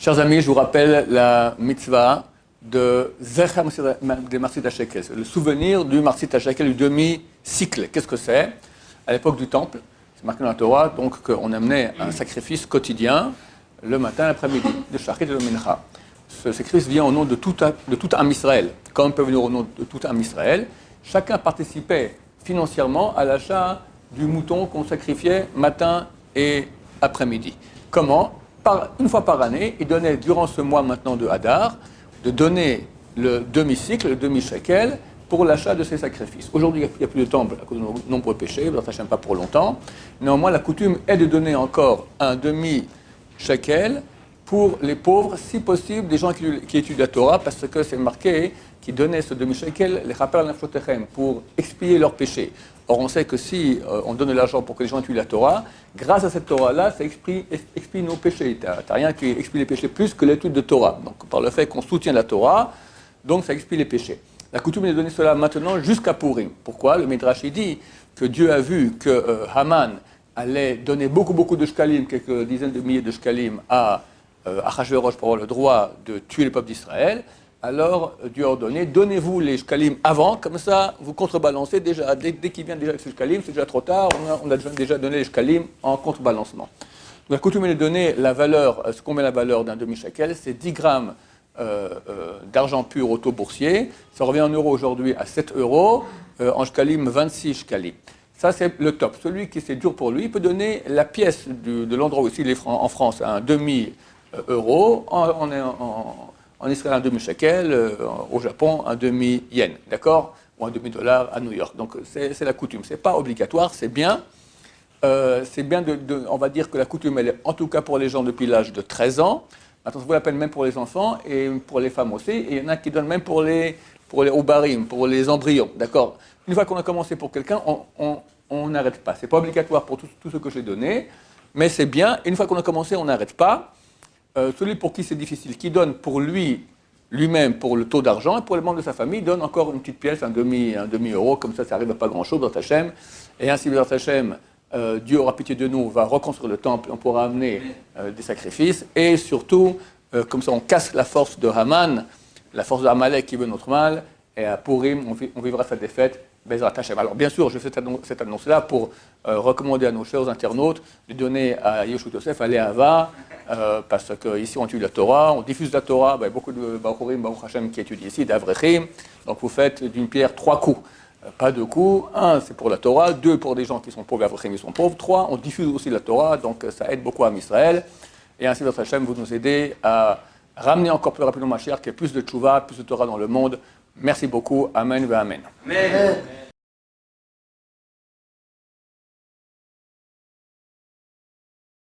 Chers amis, je vous rappelle la mitzvah de Zecher de Marsit HaShekel, le souvenir du Marsit HaShekel, du demi-cycle. Qu'est-ce que c'est? À l'époque du temple, c'est marqué dans la Torah, donc qu'on amenait un sacrifice quotidien le matin, l'après-midi, de Shachrit et de Mincha. Ce sacrifice vient au nom de tout Am Israël. Comme il peut venir au nom de tout Am Israël, chacun participait financièrement à l'achat du mouton qu'on sacrifiait matin et après-midi. Comment? Une fois par année, il donnait durant ce mois maintenant de Hadar, de donner le demi-cycle, le demi-shekel, pour l'achat de ces sacrifices. Aujourd'hui, il n'y a plus de temple à cause de nombreux péchés, ça ne s'achète pas pour longtemps. Néanmoins, la coutume est de donner encore un demi-shekel pour les pauvres, si possible, des gens qui étudient la Torah, parce que c'est marqué qu'ils donnaient ce demi-shekel, les rappels nafshotechem, pour expier leurs péchés. Or, on sait que si on donne de l'argent pour que les gens étudient la Torah, grâce à cette Torah-là, ça expie nos péchés. Tu n'as rien qui expie les péchés plus que l'étude de Torah. Donc, par le fait qu'on soutient la Torah, donc ça expie les péchés. La coutume est de donner cela maintenant jusqu'à Purim. Pourquoi? Le Midrash dit que Dieu a vu que Haman allait donner beaucoup de shkalim, quelques dizaines de milliers de shkalim à Achashverosh pour avoir le droit de tuer le peuple d'Israël. Alors Dieu a ordonné, donnez-vous les shkalim avant, comme ça vous contrebalancez déjà. Dès qu'il vient déjà avec ce shkalim, c'est déjà trop tard, on a déjà donné les shkalim en contrebalancement. Donc, la coutume est de donner la valeur, ce qu'on met la valeur d'un demi-shekel, c'est 10 grammes d'argent pur au taux boursier. Ça revient en euros aujourd'hui à 7 euros, en shkalim 26 shkalim. Ça c'est le top. Celui qui c'est dur pour lui, il peut donner la pièce de l'endroit où il est en France à un demi-euro, en Israël un demi-shekel, au Japon un demi-yen, d'accord? Ou un demi-dollar à New York. Donc c'est la coutume. C'est pas obligatoire, c'est bien. On va dire que la coutume, elle est en tout cas pour les gens depuis l'âge de 13 ans. Maintenant, ça vaut la peine même pour les enfants et pour les femmes aussi. Et il y en a qui donnent même pour les ovarim, pour les embryons, d'accord? Une fois qu'on a commencé pour quelqu'un, on n'arrête pas. C'est pas obligatoire pour tout ce que j'ai donné, mais c'est bien. Une fois qu'on a commencé, on n'arrête pas. Celui pour qui c'est difficile, qui donne pour lui-même pour le taux d'argent, et pour les membres de sa famille, donne encore une petite pièce, un demi-euro, comme ça arrive à pas grand-chose dans Hachem. Et ainsi, dans Hachem, Dieu aura pitié de nous, va reconstruire le temple, on pourra amener des sacrifices, et surtout, comme ça on casse la force de Haman, la force de Amalek qui veut notre mal, et à Purim, on vivra sa défaite, Bezrat Hashem. Alors bien sûr, je fais cette annonce-là pour recommander à nos chers internautes de donner à Yoshua Yosef, à Léava, parce qu'ici on étudie la Torah, on diffuse la Torah, il y a beaucoup de Baruchim, Baruch Hashem qui étudient ici, d'Avrechim, donc vous faites d'une pierre 3 coups. Pas 2 coups, 1 c'est pour la Torah, 2 pour des gens qui sont pauvres, Avrechim qui sont pauvres, 3 on diffuse aussi la Torah, donc ça aide beaucoup à Israël, et ainsi votre Hashem vous nous aidez à ramener encore plus rapidement Mashiach, qu'il y ait plus de tchouva, plus de Torah dans le monde. Merci beaucoup, Amen et Amen. Amen.